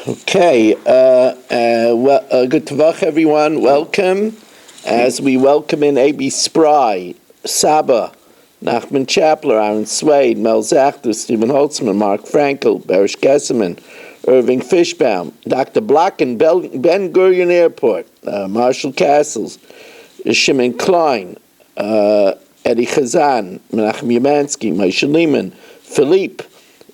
Okay, good Tavach, everyone. Welcome. As we welcome in A.B. Spry, Saba, Nachman Chapler, Aaron Swade, Mel Zachter, Stephen Holtzman, Mark Frankel, Barish Gesselman, Irving Fishbaum, Dr. Block in Ben Gurion Airport, Marshall Castles, Shimon Klein, Eddie Chazan, Menachem Yamansky, Moshe Lehman, Philippe,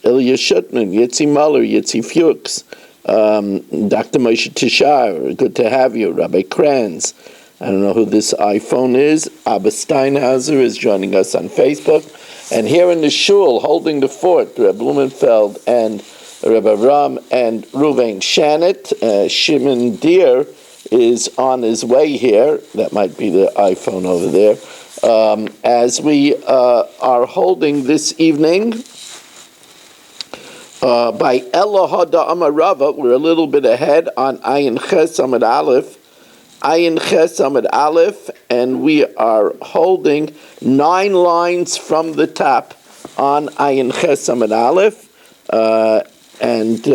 Ilya Shutman, Yitzi Muller, Yitzi Fuchs, Dr. Moshe Tishar, good to have you, Rabbi Kranz. I don't know who this iPhone is. Abba Steinhauser is joining us on Facebook. And here in the shul, holding the fort, Reb Blumenfeld and Reb Avram and Ruvain Shanit. Shimon Deer is on his way here. That might be the iPhone over there. As we are holding this evening, by Elohada Amarava, we're a little bit ahead on Ayin Ches Amud Aleph. Ayin Ches Amud Aleph, and we are holding 9 lines from the top on Ayin Ches Amud Aleph. And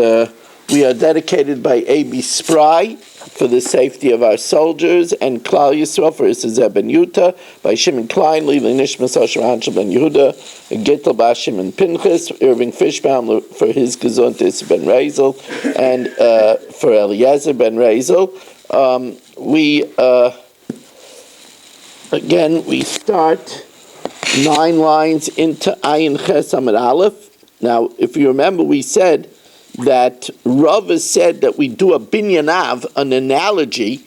we are dedicated by A.B. Spry for the safety of our soldiers, and Klal Yisrael for Isazeh ben Yuta, by Shimon Klein, Lili Nishmas Osher Hanshel ben Yehuda, Gittel Bashim and Pinchas, Irving Fishbaum for his Gesundheit ben Rezel, and for Eliezer ben Rezel. We start 9 lines into Ayin Ches Amud Aleph. Now, if you remember, we said that Rav has said that we do a binyanav, an analogy,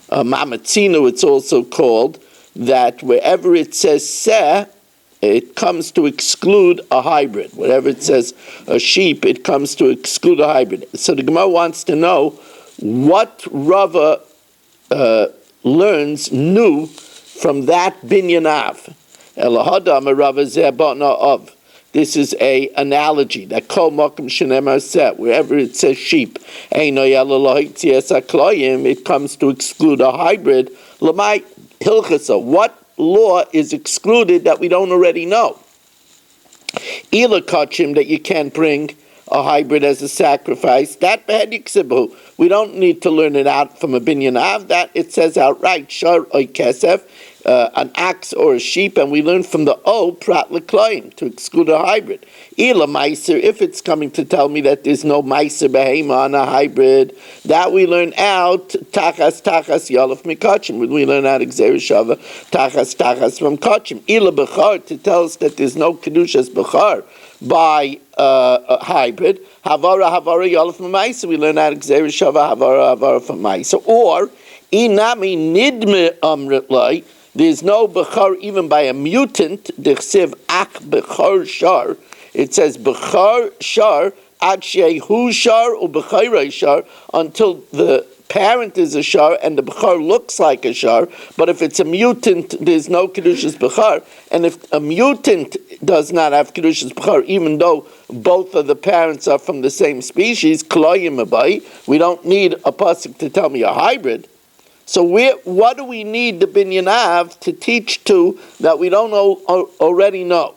a mamatzino it's also called, that wherever it says seh, it comes to exclude a hybrid. Wherever it says a sheep, it comes to exclude a hybrid. So the Gemara wants to know what Rava learns new from that binyanav. Elahadam Rava zeh ba'na of. This is a analogy that kol makom shenemar set, wherever it says sheep, it comes to exclude a hybrid. Lamai hilchasa, what law is excluded that we don't already know? Ila kachim, that you can't bring a hybrid as a sacrifice. That behediksibu, we don't need to learn it out from a binyanav. That it says outright, shar oy kesef, an ox or a sheep, and we learn from the O prat lekloim, to exclude a hybrid. Ila meiser, if it's coming to tell me that there's no meiser behema on a hybrid, that we learn out tachas yalef mikachim. We learn out gzeir shava tachas from kachim. Ila bechar, to tell us that there's no kedushas bechar by a hybrid. Havara yalef meiser. We learn out gzeir shava havara from meiser. Or inami nidme amritlai. There's no bechar even by a mutant. Dechsev ach bechar shar. It says bechar shar ad shehu shar u bechayra shar, until the parent is a shar and the bechar looks like a shar. But if it's a mutant, there's no kedushas bechar. And if a mutant does not have kedushas bechar, even though both of the parents are from the same species, kloyim abai, we don't need a pasuk to tell me a hybrid. So what do we need the binyanav to teach to that we don't already know?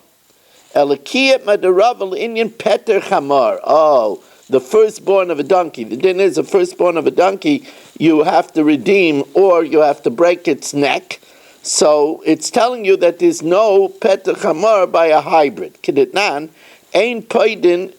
Elikiyat madarav Indian peter chamar. Oh, the firstborn of a donkey. The din is the firstborn of a donkey, you have to redeem or you have to break its neck. So it's telling you that there's no peter chamar by a hybrid. Kiditnan ain paidin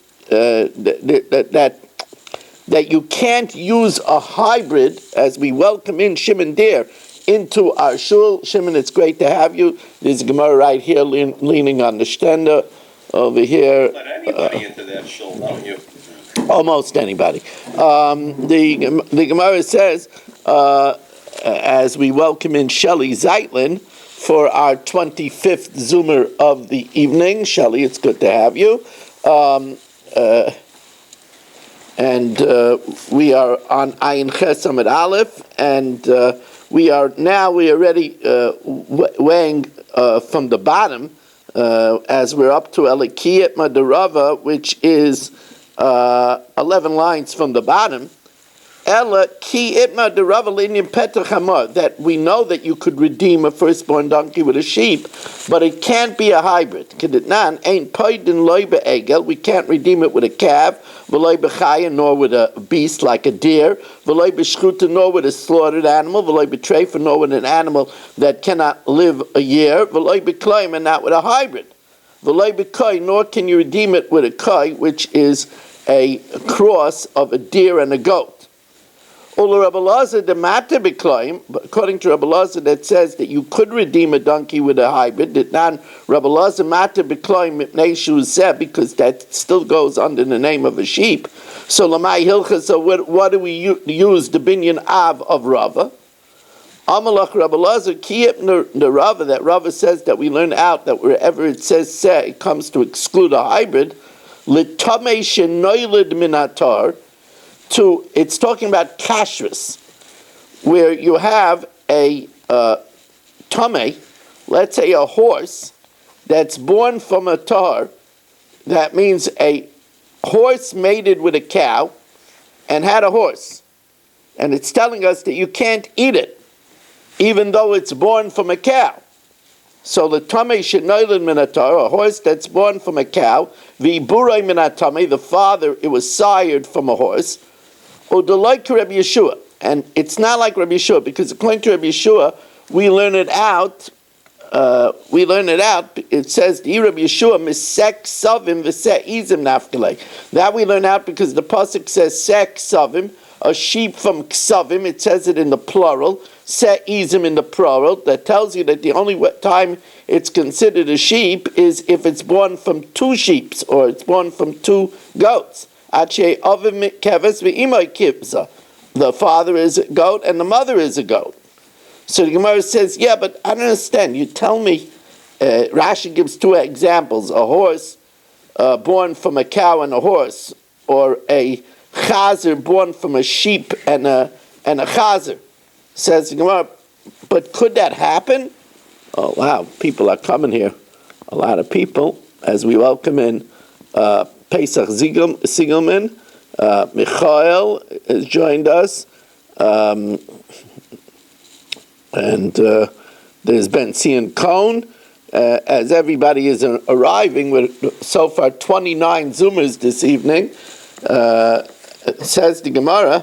that you can't use a hybrid, as we welcome in Shimon Deer into our shul. Shimon, it's great to have you. There's a Gemara right here leaning on the stender over here. Let anybody into that shul, don't you? Almost anybody. The Gemara says, as we welcome in Shelley Zeitlin for our 25th Zoomer of the evening. Shelley, it's good to have you. And we are on Ayin Ches Amud Aleph, and we are already weighing from the bottom, as we're up to Elikiyat Madarava, which is 11 lines from the bottom. Ella ki itma de Rava linyan petach hamar, that we know that you could redeem a firstborn donkey with a sheep, but it can't be a hybrid. Kedetnan ain't paidin loy be'egel. We can't redeem it with a calf, v'loy b'chaya, nor with a beast like a deer, v'loy b'shchuta, nor with a slaughtered animal, v'loy b'treifa, nor with an animal that cannot live a year, v'loy b'kloim, and not with a hybrid. V'loy b'koi, nor can you redeem it with a koi, which is a cross of a deer and a goat. According to Rabbi Lazar, that says that you could redeem a donkey with a hybrid. Because that still goes under the name of a sheep. So what do we use the binyan of Rava? Amalach Rabbi Lazar the Rava, that Rava says that we learn out that wherever it says se, it comes to exclude a hybrid. L'tamei shenoilid minatar. It's talking about kashrus, where you have a tameh, let's say a horse that's born from a tar. That means a horse mated with a cow and had a horse, and it's telling us that you can't eat it, even though it's born from a cow. So the tameh shenoilin minatar, a horse that's born from a cow, v'iburay minatameh, the father, it was sired from a horse. Or the like Rabbi Yeshua, and it's not like Rabbi Yeshua, because according to Rabbi Yeshua, we learn it out. It says the Rabbi Yeshua misek savim v'seh izim nafkalei. That we learn out because the pasuk says sek savim, a sheep from ksavim. It says it in the plural. Seh izim in the plural. That tells you that the only time it's considered a sheep is if it's born from two sheep or it's born from two goats. The father is a goat and the mother is a goat. So the Gemara says, yeah, but I don't understand. You tell me, Rashi gives two examples, a horse born from a cow and a horse, or a chazer born from a sheep and a chazer. Says the Gemara, but could that happen? Oh, wow, people are coming here. A lot of people, as we welcome in Pesach Siegelman, Michael has joined us, and there's Ben Cian Cohn. As everybody is arriving, with so far 29 Zoomers this evening, says the Gemara,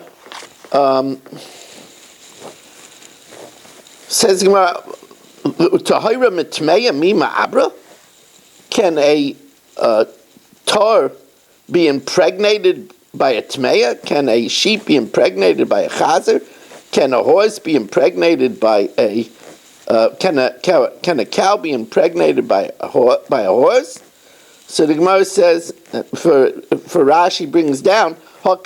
Tahira mitmeya mima abra? Can a tar be impregnated by a tmeya? Can a sheep be impregnated by a chazer? Can a horse be impregnated by a can a cow be impregnated by a horse? So the Gemara says, for Rashi brings down, so that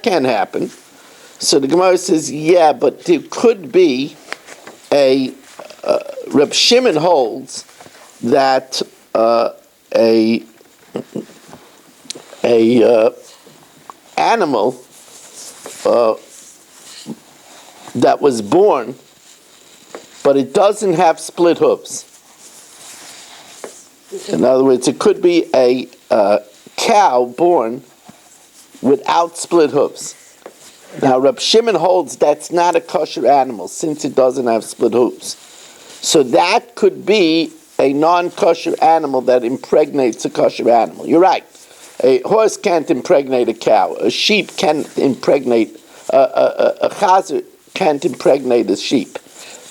can't happen. So the Gemara says, yeah, but there could be a Reb Shimon holds that a animal that was born, but it doesn't have split hooves. In other words, it could be a cow born without split hooves. Now, Reb Shimon holds that's not a kosher animal since it doesn't have split hooves. So that could be a non-kosher animal that impregnates a kosher animal. You're right. A horse can't impregnate a cow. A sheep can't impregnate, a chazer can't impregnate a sheep.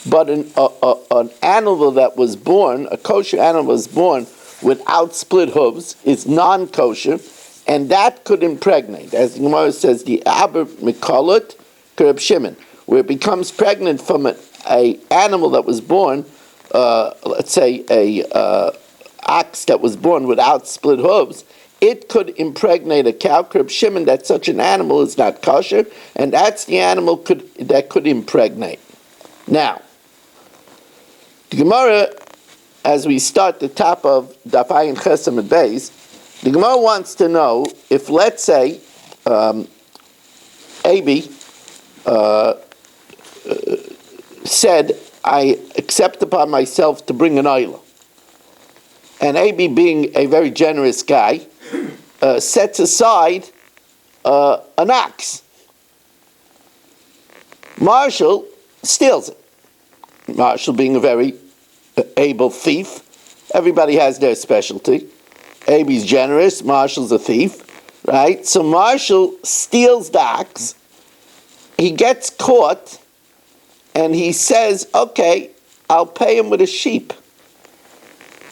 But an animal that was born, a kosher animal was born without split hooves, is non-kosher, and that could impregnate. As the Gemara says, the aber mikolot Reb Shimon, where it becomes pregnant from an animal that was born, let's say a ox that was born without split hooves, it could impregnate a cow. Reb Shimon, that such an animal is not kosher, and that's the animal that could impregnate. Now, the Gemara, as we start the top of Daf Ayin Chesam and Beis, the Gemara wants to know if, let's say, Abi said, I accept upon myself to bring an oila. and Abi, being a very generous guy, sets aside an ox. Marshall steals it. Marshall, being a very able thief, everybody has their specialty. Abi's generous, Marshall's a thief, right? So Marshall steals the ox. He gets caught, and he says, okay, I'll pay him with a sheep.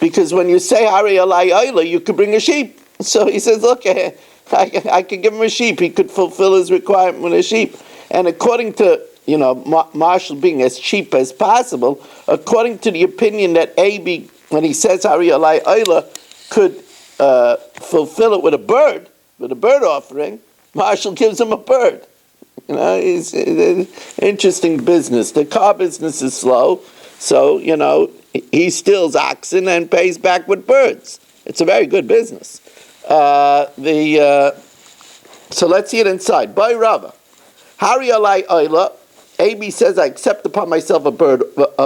Because when you say Hari Alai Oila, you could bring a sheep. So he says, look, I could give him a sheep. He could fulfill his requirement with a sheep. And according to, Marshall being as cheap as possible, according to the opinion that Abi, when he says Hari Alai Oila, could fulfill it with a bird offering, Marshall gives him a bird. It's interesting business. The car business is slow, so, he steals oxen and pays back with birds. It's a very good business. So let's see it inside. By Rava, Hari Alai Oila, Abi says, I accept upon myself a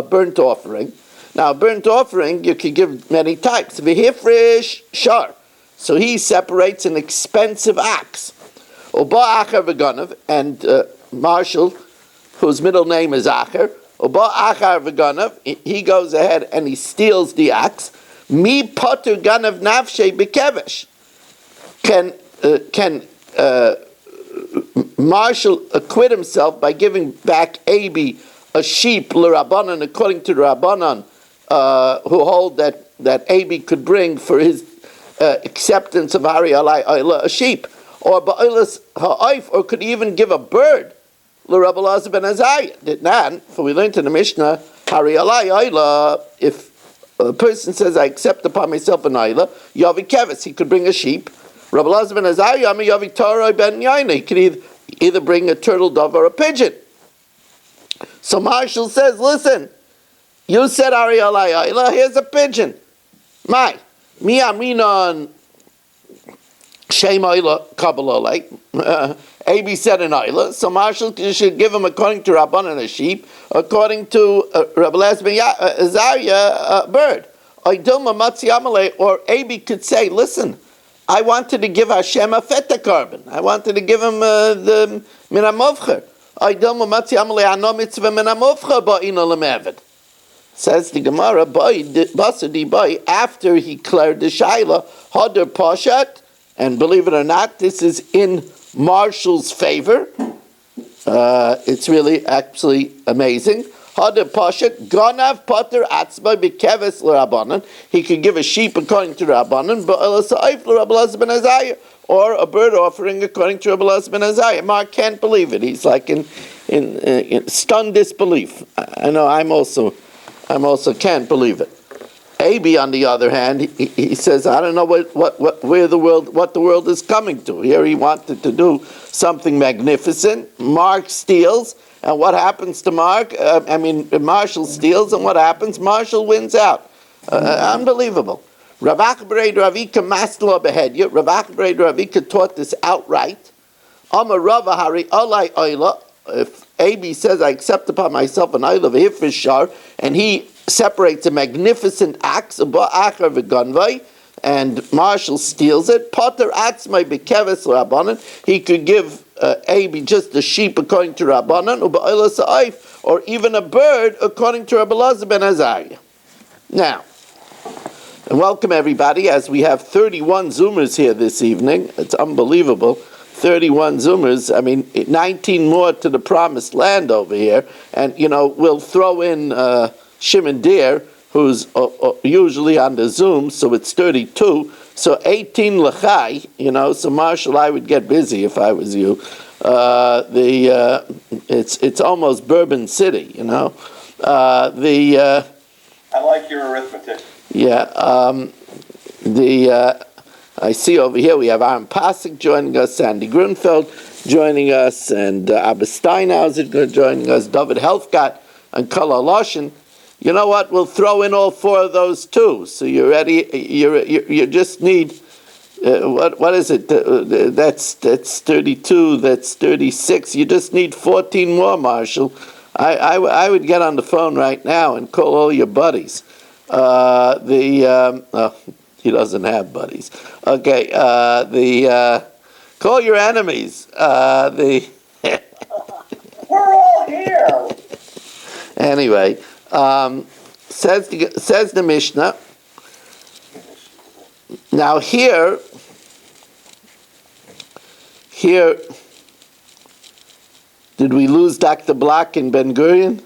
burnt offering. Now, a burnt offering, you can give many types. V'hifrish shar. So he separates an expensive ox. Oba Acher v'ganav, and Marshall, whose middle name is Acher, Oba Acher v'ganav, he goes ahead and he steals the ox. Mi poter ganav nafshe b'kevesh. Can Marshall acquit himself by giving back Abi a sheep, l'Rabbanan, according to the Rabbanan, who hold that Abi could bring for his acceptance of Hari Alai Oila a sheep, or Ba'ilas Ha'if, or could even give a bird, l'Rabbi Elazar ben Azariah. Did not, for we learned in the Mishnah, Hari Alai Oila, if a person says, I accept upon myself an Oila, Yavi Kevis, he could bring a sheep. Rabbi Elazar ben Azariah, Yavi Torah ben Yaina, he could either bring a turtle dove or a pigeon. So Marshall says, listen, you said Hari Alai Oila, here's a pigeon. Mi Aminon Shem Oila Kabbalah. Abi said an Oila, so Marshall should give him, according to Rabbanan, a sheep, according to Rabbi Elazar ben Azariah, a bird. Or Abi could say, listen, I wanted to give Hashem a feta carbon. I wanted to give him the minamovcher. Says the Gemara, after he cleared the shaila, Hadar Pashat, and believe it or not, this is in Marshall's favor. It's really actually amazing. Hadar Pashat, Ganav Pater Atzma B'Keves L'Rabbanan. He could give a sheep according to Rabbanan, or a bird offering according to Rabbi Elazar ben Azariah. Mark can't believe it. He's like in stunned disbelief. I know. I'm also can't believe it. Abi, on the other hand, he says, I don't know what the world is coming to. Here he wanted to do something magnificent. Mark steals, and what happens to Mark? Marshall steals, and what happens? Marshall wins out. Unbelievable. Rav Achbarei Ravika Masla Behedya. Rav Achbarei Ravika taught this outright. Amar Rava Hari Alai Oila. If Abi says, I accept upon myself an Oila v'hifrish shar, and he separates a magnificent ox, and Marshall steals it, Potter Atzmai B'Keves Rabbanan, he could give Abi just a sheep according to Rabbanan, or even a bird according to Rabbi Elazar ben Azariah. Now, and welcome everybody, as we have 31 Zoomers here this evening. It's unbelievable. 31 Zoomers, 19 more to the promised land over here. And, we'll throw in Shimon Deer, who's usually on the Zoom, so it's 32. So 18 Lachai, so Marshall, I would get busy if I was you. It's almost Bourbon City, I like your arithmetic. Yeah, I see over here we have Aaron Pasek joining us, Sandy Grunfeld joining us, and Abba Steinhauser joining us, David Helfgott, and Kala Loshin. You know what? We'll throw in all four of those too. So you're ready. You just need what is it? That's 32. That's 36. You just need 14 more, Marshall. I would get on the phone right now and call all your buddies. He doesn't have buddies. Okay, call your enemies. We're all here. Anyway, says the Mishnah. Now here, did we lose Dr. Block in Ben Gurion?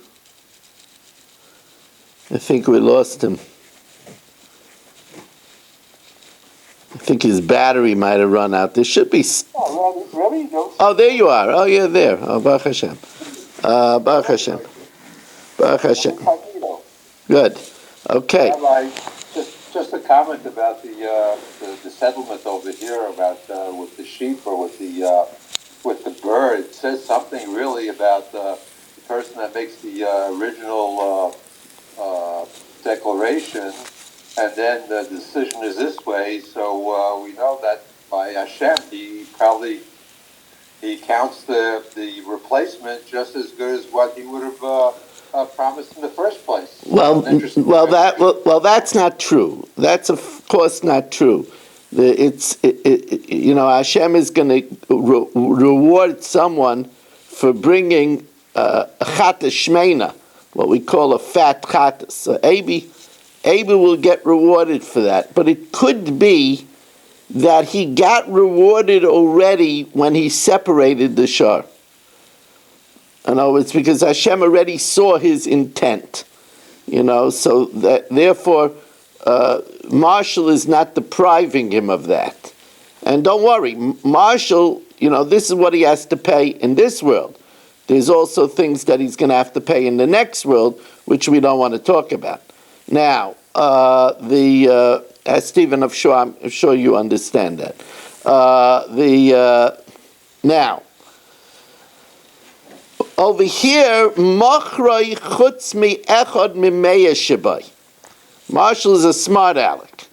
I think we lost him. I think his battery might have run out. There should be... Really? Oh, there you are. Oh, you're there. Oh, Baruch Hashem. Baruch Hashem. Baruch Hashem. Good. Okay. Rabbi, just a comment about the settlement over here about with the sheep or with the bird. It says something really about the person that makes the original declaration, and then the decision is this way. So we know that by Hashem, he counts the replacement just as good as what he would have promised in the first place. Well, that's not true. That's of course not true. Hashem is going to reward someone for bringing a chata shmeina, what we call a fat chata. So Abi will get rewarded for that. But it could be that he got rewarded already when he separated the shar. In other words, because Hashem already saw his intent. So that therefore Marshall is not depriving him of that. And don't worry, Marshall, this is what he has to pay in this world. There's also things that he's going to have to pay in the next world, which we don't want to talk about. Now, Stephen, I'm sure you understand that. Now, over here, Machroi chutz mi echad mimeya shabai. Marshall is a smart aleck.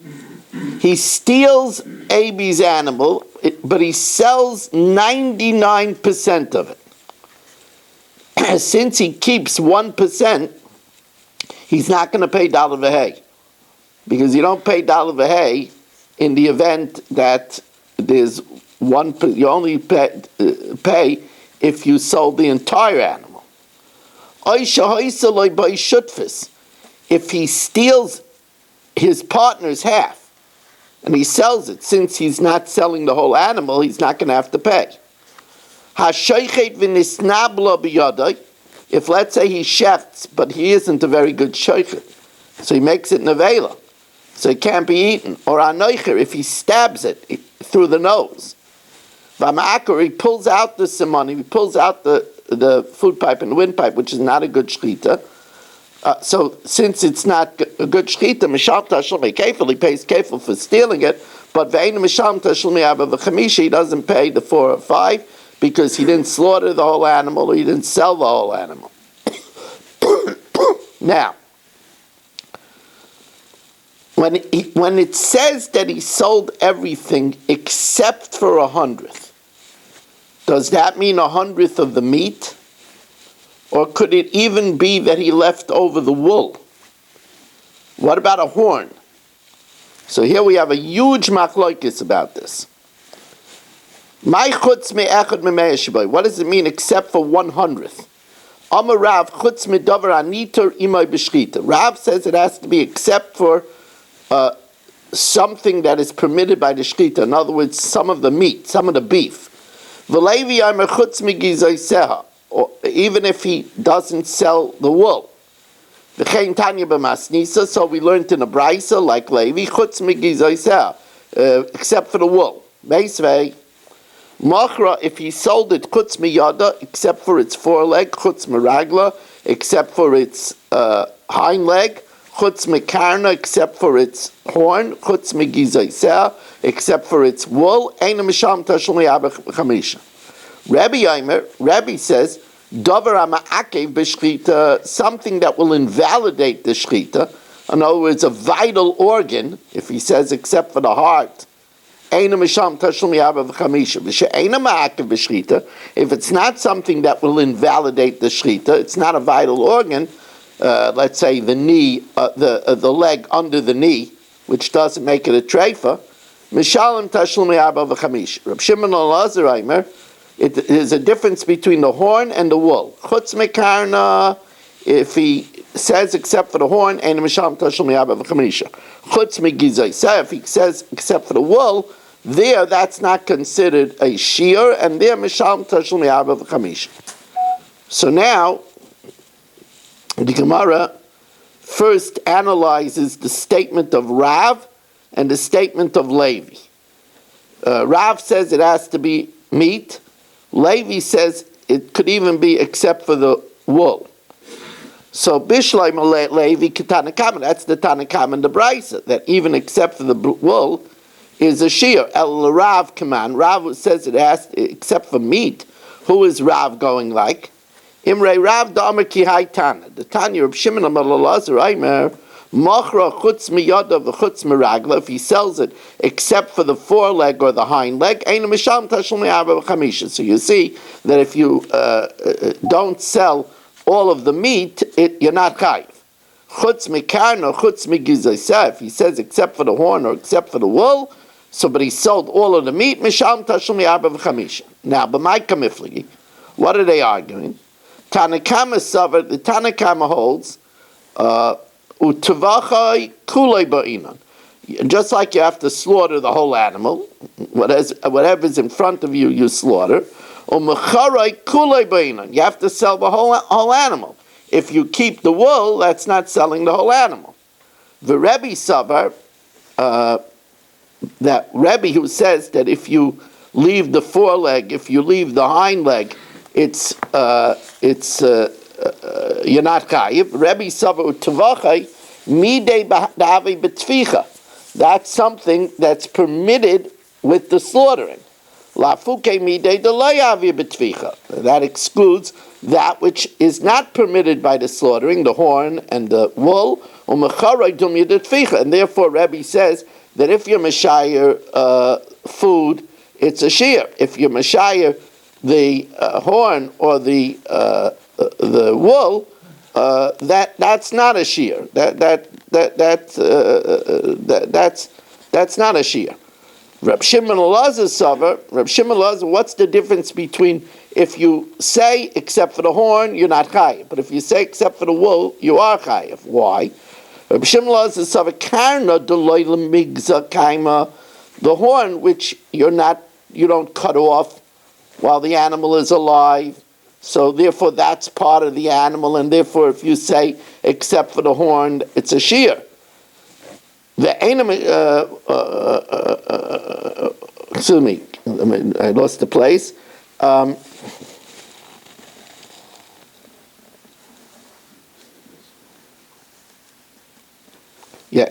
He steals Abi's animal, but he sells 99% of it. Since he keeps 1%, he's not going to pay dollar v'hei, because you don't pay dollar v'hei in the event that there's one. You only pay if you sold the entire animal. If he steals his partner's half and he sells it, since he's not selling the whole animal, he's not going to have to pay. If let's say he shefts, but he isn't a very good shoichet, so he makes it nevela, so it can't be eaten. Or anoicher, if he stabs it through the nose. V'ma'akor, he pulls out the simoni, he pulls out the food pipe and the windpipe, which is not a good shechita. So since it's not a good shechita, misham tashlumi kefil, he pays kefil for stealing it, but ve'ein misham tashlumi abba v'chamisha, he doesn't pay the 4 or 5 because he didn't slaughter the whole animal or he didn't sell the whole animal. Now, when it says that he sold everything except for 100th, does that mean 100th of the meat? Or could it even be that he left over the wool? What about a horn? So here we have a huge machlokes about this. What does it mean except for 100th? Amar Rav chutz medavar anitor imay b'shchita. Rav says it has to be except for something that is permitted by the shchita. In other words, some of the meat, some of the beef. V'levi amar chutz migizayseha. Even if he doesn't sell the wool. V'chein tanya b'masnisa. So we learned in a brisa like Levi chutz migizayseha, except for the wool. Meisvei. Machra, if he sold it, chutz miyada, except for its foreleg, chutz miragla, except for its hind leg, chutz mikarna, except for its horn, chutz migizayseh, except for its wool, eina misham tashlumi abba chamisha. Rabbi says, davar ha'ma'akev b'shchita, something that will invalidate the shchita. In other words, a vital organ, if he says except for the heart, if it's not something that will invalidate the shechita, it's not a vital organ, let's say the knee, the leg under the knee, which doesn't make it a treifa, mishalim tashlumi arba v'chamish. Reb Shimon Elazar Aimer, it is a difference between the horn and the wool. Chutz mekarna, if he says except for the horn, and mishalim tashlumi arba v'chamisha. Chutz megizaysa, if he says except for the wool, there that's not considered a shear, and there mishalim tashlumi arba v'chamisha. So now, the Gemara first analyzes the statement of Rav and the statement of Levi. Rav says it has to be meat. Levi says it could even be except for the wool. So Bishlai Levi Tanakama, that's the Tanakama and the Brisa, that even except for the wool is a shear. El Rav command. Rav says it has to, except for meat. Who is Rav going like? Imrei Rav Da'amar Ki Hai Tana. The Tanya of Shimon Elazar Aimer, Machra chutz miyada v'chutz miragla. If he sells it except for the foreleg or the hind leg, ein misham tashlumi arba v'chamisha. So you see that if you don't sell all of the meat, you're not chayiv. Chutz mikarno chutz migizaysa. If he says except for the horn or except for the wool, so but he sold all of the meat, misham tashlumi arba v'chamisha. Now, b'may kamifligi, what are they arguing? Tanakama suffered, the Tanakama holds, utavachai kulei ba'inan. Just like you have to slaughter the whole animal, whatever's in front of you, you slaughter. Umacharai kulei ba'inan. You have to sell the whole animal. If you keep the wool, that's not selling the whole animal. The Rebbe suffered, that Rebbe who says that if you leave the foreleg, if you leave the hind leg, it's you're not chayiv. Rebbe Sava Utavachai midei b'davi b'tficha. That's something that's permitted with the slaughtering. Lafuke midei delayavi b'tficha. That excludes that which is not permitted by the slaughtering, the horn and the wool. Umecharay dum yedetficha. And therefore, Rebbe says that if you're mashayir food, it's a shear. If you're mashayir the horn or the wool, that's not a shear. That's not a shear. Reb Shimon Elazar Savar, Reb Shimon Elazar, what's the difference between if you say except for the horn, you're not chayiv, but if you say except for the wool, you are chayiv? Why? Reb Shimon Elazar Savar karna deloy lemigza kaima, the horn which you don't cut off while the animal is alive, so therefore that's part of the animal, and therefore if you say except for the horn, it's a shear. The excuse me, I lost the place.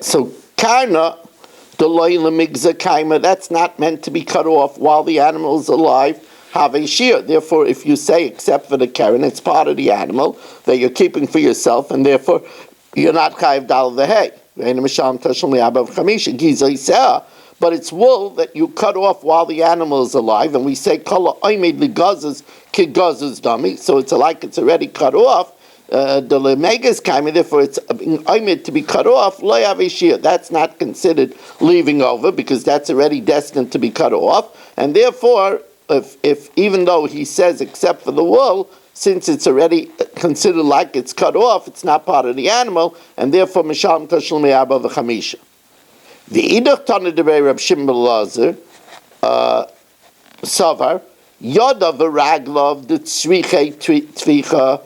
So karna deloy lemigza kaima, that's not meant to be cut off while the animal is alive. Have a shear. Therefore, if you say except for the keren, it's part of the animal that you're keeping for yourself, and therefore you're not chayiv dal v'hei. But it's wool that you cut off while the animal is alive, and we say kol oimed ligazes kigazes dummy. So it's like it's already cut off. The lemegas kaimi, therefore it's oimed to be cut off. Lo have a shear. That's not considered leaving over because that's already destined to be cut off, and therefore. If even though he says except for the wool, since it's already considered like it's cut off, it's not part of the animal, and therefore misham tashlumi arba v'chamisha. The idach tana devei Reb Shimon Elazar savar yoda v'raglav the tzrichei tvicha,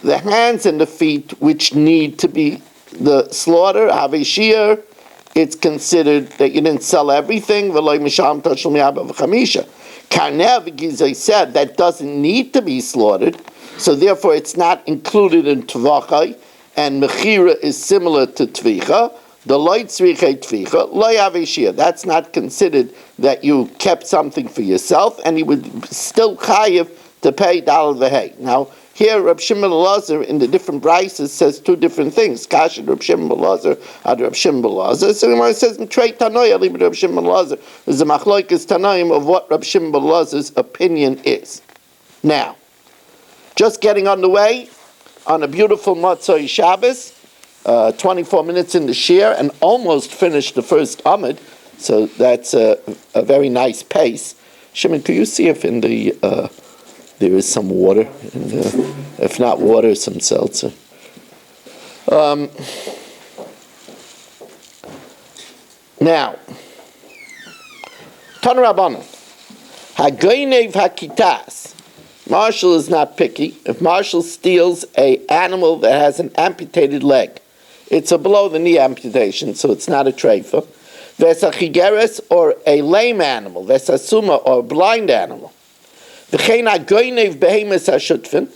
the hands and the feet which need to be the slaughter have a shear. It's considered that you didn't sell everything. V'loy misham tashlumi arba v'chamisha. Karnev Gizai said that doesn't need to be slaughtered, so therefore it's not included in Tvachai, and Mechira is similar to Tvicha. The Loy Tzrichei Tvicha, Loy Avishia. That's not considered that you kept something for yourself, and he would still chayiv to pay Dal V'hei. Now, here Reb Shimon Elazar in the different brises says two different things. Kasha Reb Shimon Elazar ad Reb Shimon Elazar. So it says Trei Tanoy Ali Reb Shimon Elazar. There's a machloikas Tanoim of what Reb Shimon Elazar's opinion is. Now, just getting on the way, on a beautiful Motzei Shabbos, 24 minutes in the shir, and almost finished the first Amud, so that's a very nice pace. Shimon, could you see if in the there is some water? If not water, some seltzer. Now, Tan Rabbanan, Hagoinev Hakitas. Marshall is not picky. If Marshall steals an animal that has an amputated leg, it's a below-the-knee amputation, so it's not a treifa. Vesachigeres, or a lame animal, vesasuma, or a blind animal. V'chein hagoinev behemes hashutfin,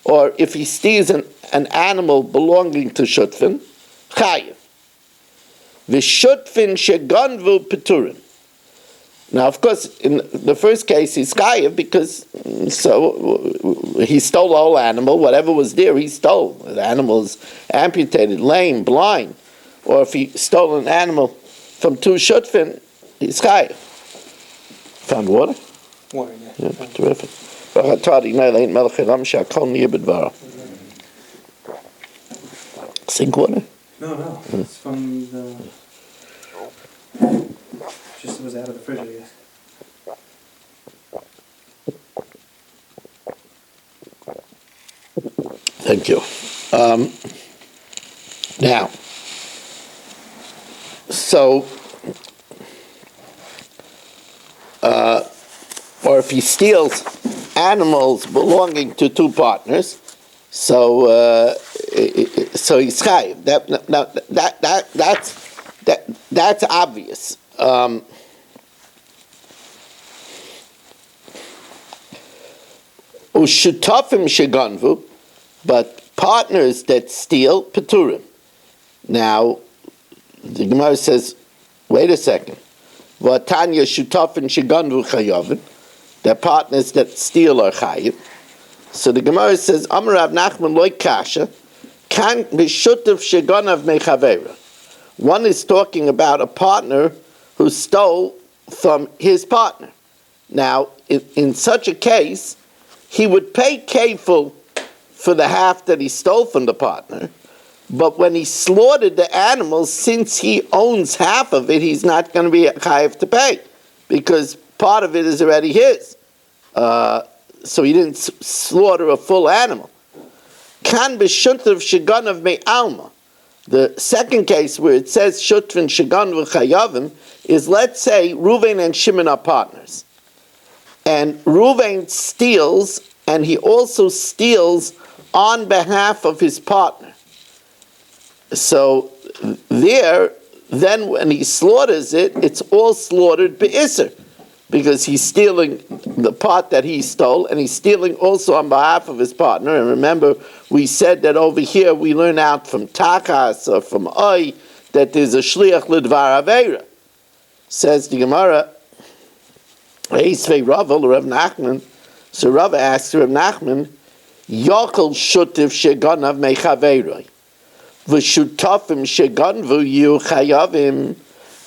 or if he steals an animal belonging to shutfin, chayiv. V'shutfin sheganvu peturim. Now, of course, in the first case, he's chayiv because he stole the whole animal. Whatever was there, he stole. The animal is amputated, lame, blind. Or if he stole an animal from two shutfin, he's chayiv. Found water? Water, yeah. Terrific. Sink water? No. It's from the... Just was out of the fridge, I guess. Thank you. Now, so, or if he steals animals belonging to two partners, so he's chayiv. That's obvious. Ushutafim sheganvu, but partners that steal peturim. Now, the Gemara says, wait a second. V'atanya shutafim sheganvu chayavin. The partners that steal are chayiv. So the Gemara says, Amar Rav Nachman loy kasha, kan b'shutav sheganav mechavera. One is talking about a partner who stole from his partner. Now, in such a case, he would pay kefil for the half that he stole from the partner, but when he slaughtered the animal, since he owns half of it, he's not going to be chayiv to pay, because part of it is already his. So he didn't slaughter a full animal. Kan b'shutav sheganav me'alma. The second case where it says Shutvin Shagan v'chayavim is, let's say Reuven and Shimon are partners. And Reuven steals, and he also steals on behalf of his partner. So then when he slaughters it, it's all slaughtered be'isr, because he's stealing the part that he stole, and he's stealing also on behalf of his partner. And remember, we said that over here we learn out from Takas or from Oy that there's a shliach l'dvar aveira. Says the Gemara, Eisvei Rava l'Rav Nachman. So Rava asks Rav Nachman, Yokel shutiv sheganav mechaveiroi, v'shutafim sheganvu yu chayavim.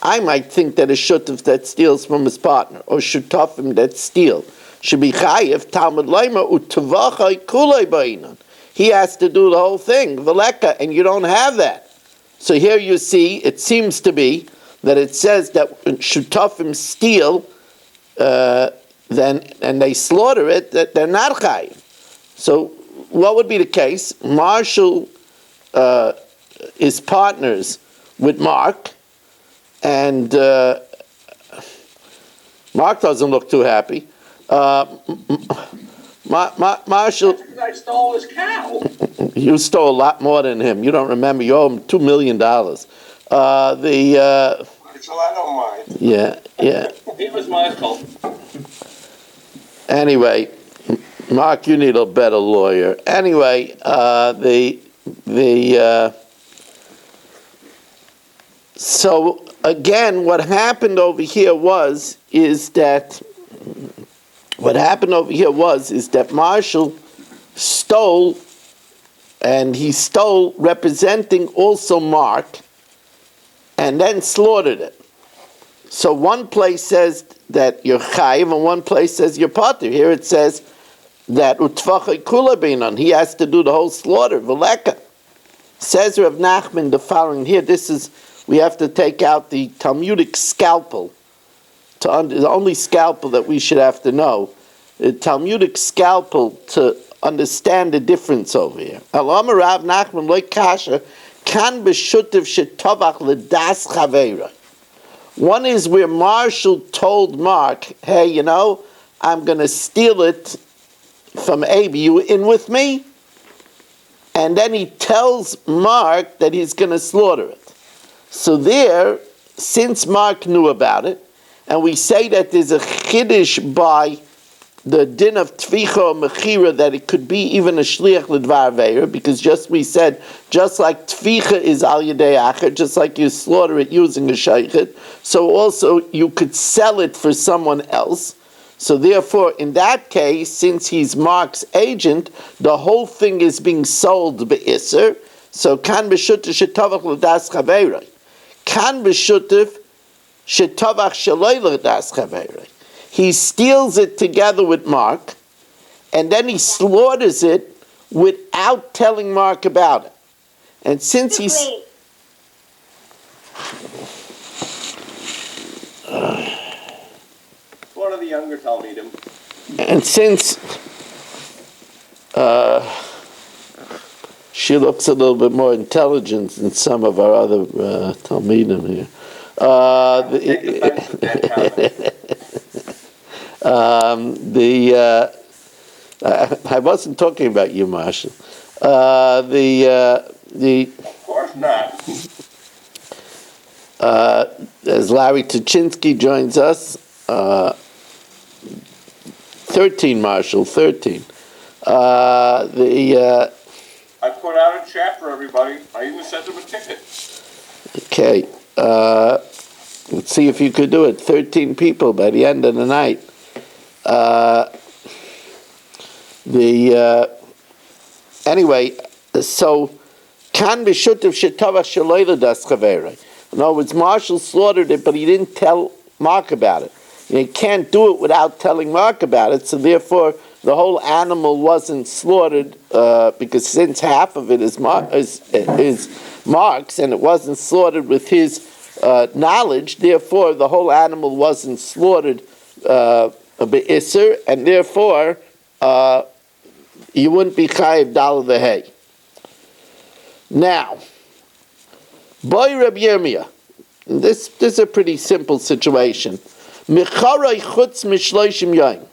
I might think that a shutif that steals from his partner, or shutafim that steal, should be chayiv Talmud Leimer utavachai kulei ba'inan. He has to do the whole thing, veleka, and you don't have that. So here you see, it seems to be that it says that when shutafim steal, then and they slaughter it, that they're not chayiv. So what would be the case? Marshall is partners with Mark. And Mark doesn't look too happy. Marshall, I stole his cow. you stole a lot more than him. You don't remember. You owe him $2 million. So I don't mind. Yeah. It was my fault. Anyway, Mark, you need a better lawyer. Anyway, so again, what happened over here was that Marshall stole, and he stole representing also Mark, and then slaughtered it. So one place says that you're chayiv, and one place says you're patur. Here it says that utvachai kula beinon, he has to do the whole slaughter. V'leka. Says Rav Nachman the following here. This is, we have to take out the Talmudic scalpel. The only scalpel that we should have to know. The Talmudic scalpel to understand the difference over here. Alama Rav Nachman loy kasha kan b'shutiv shetovach ledas chaveira. One is where Marshall told Mark, hey, I'm going to steal it from Abe. You in with me? And then he tells Mark that he's going to slaughter it. So there, since Mark knew about it, and we say that there's a chiddush by the din of tvicha or mechira that it could be even a shliach l'dvar veir, because we said, just like tvicha is al yedei acher, just like you slaughter it using a shaychet, so also you could sell it for someone else. So therefore, in that case, since he's Mark's agent, the whole thing is being sold be'isser. So kan b'shutif shetavach l'das chaveiroi. Kan b'shutif shetavach shaloi l'das chaveiroi. He steals it together with Mark, and then he slaughters it without telling Mark about it. And since he's... One of the younger Talmidim. And since she looks a little bit more intelligent than some of our other Talmidim here. I wasn't talking about you, Marshall. Of course not. As Larry Tuchinski joins us, 13, Marshall, 13. I put out a chat for everybody. I even sent them a ticket. Okay. Let's see if you could do it. 13 people by the end of the night. Anyway, so kan b'shutiv shetavach shaloi l'das chaveiroi. In other words, Marshall slaughtered it, but he didn't tell Mark about it. You can't do it without telling Mark about it, so therefore the whole animal wasn't slaughtered because since half of it is Mark's and it wasn't slaughtered with his knowledge, therefore the whole animal wasn't slaughtered be'isser, and therefore you wouldn't be chayiv dal v'hei. Now, boy Reb Yirmiyah, this is a pretty simple situation. Mecharay chutz mishloishim yom.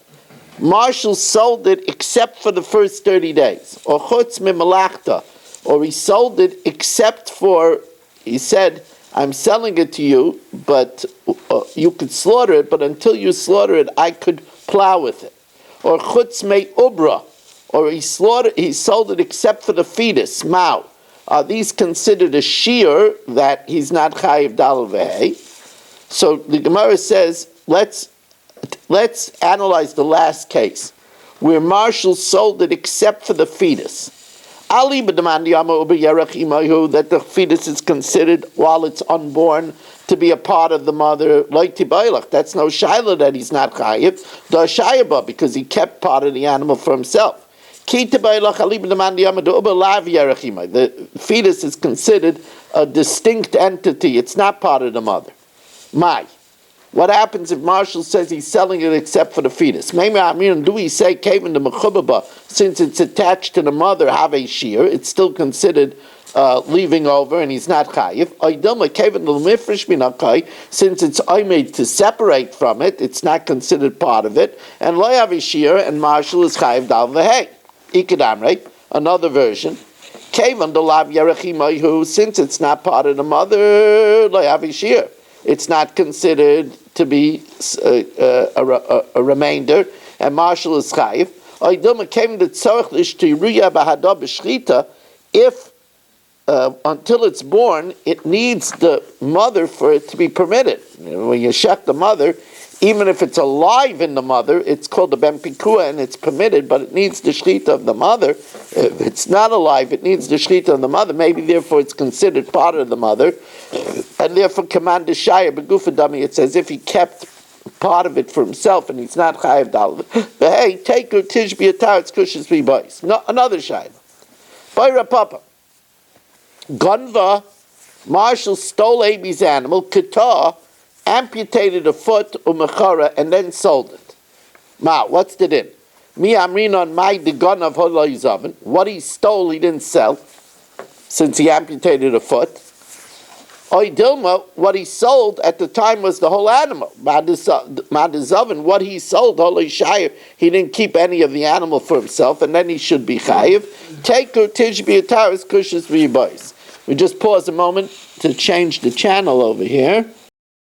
Marshall sold it except for the first 30 days. Or chutz mimalachta. Or he sold it except for, he said, I'm selling it to you, but you could slaughter it, but until you slaughter it, I could plow with it. Or chutz me ubra. Or he sold it except for the fetus, mao. Are these considered a shear that he's not chayiv dal v'hei? So the Gemara says, let's analyze the last case, where Marshall sold it except for the fetus. Ali that the fetus is considered, while it's unborn, to be a part of the mother. That's no shaila that he's not chayiv. Because he kept part of the animal for himself. The fetus is considered a distinct entity. It's not part of the mother. What happens if Marshall says he's selling it except for the fetus? Do we say, since it's attached to the mother, have a shear, it's still considered leaving over and he's not chayiv. Since it's made to separate from it, it's not considered part of it. And lo have a shear, and Marshall is chayiv dal v'hei. Right? Another version. Since it's not part of the mother, lo have a shear. It's not considered to be a remainder, and Marshall is chayiv. If until it's born, it needs the mother for it to be permitted. When you shech the mother, even if it's alive in the mother, it's called the ben pikua and it's permitted, but it needs the shechita of the mother. If it's not alive, it needs the shechita of the mother. Maybe therefore it's considered part of the mother, and therefore command the shaya begufadami. It's as if he kept part of it for himself, and he's not chayiv dal. But hey, take her tishbi ataretz kushas v'bois. No, another shayla. Bayra papa. Gunva, Marshall stole Abi's animal. Qatar amputated a foot umechara and then sold it. Ma, what's the din? Mi amrin on my the gun of holoizavin. What he stole, he didn't sell, since he amputated a foot. Oy Dilma, what he sold at the time was the whole animal. Madizavin, what he sold, Holoy Shire, he didn't keep any of the animal for himself, and then he should be chayiv. Take her tishbi ataris kushas v'yibois. We just pause a moment to change the channel over here.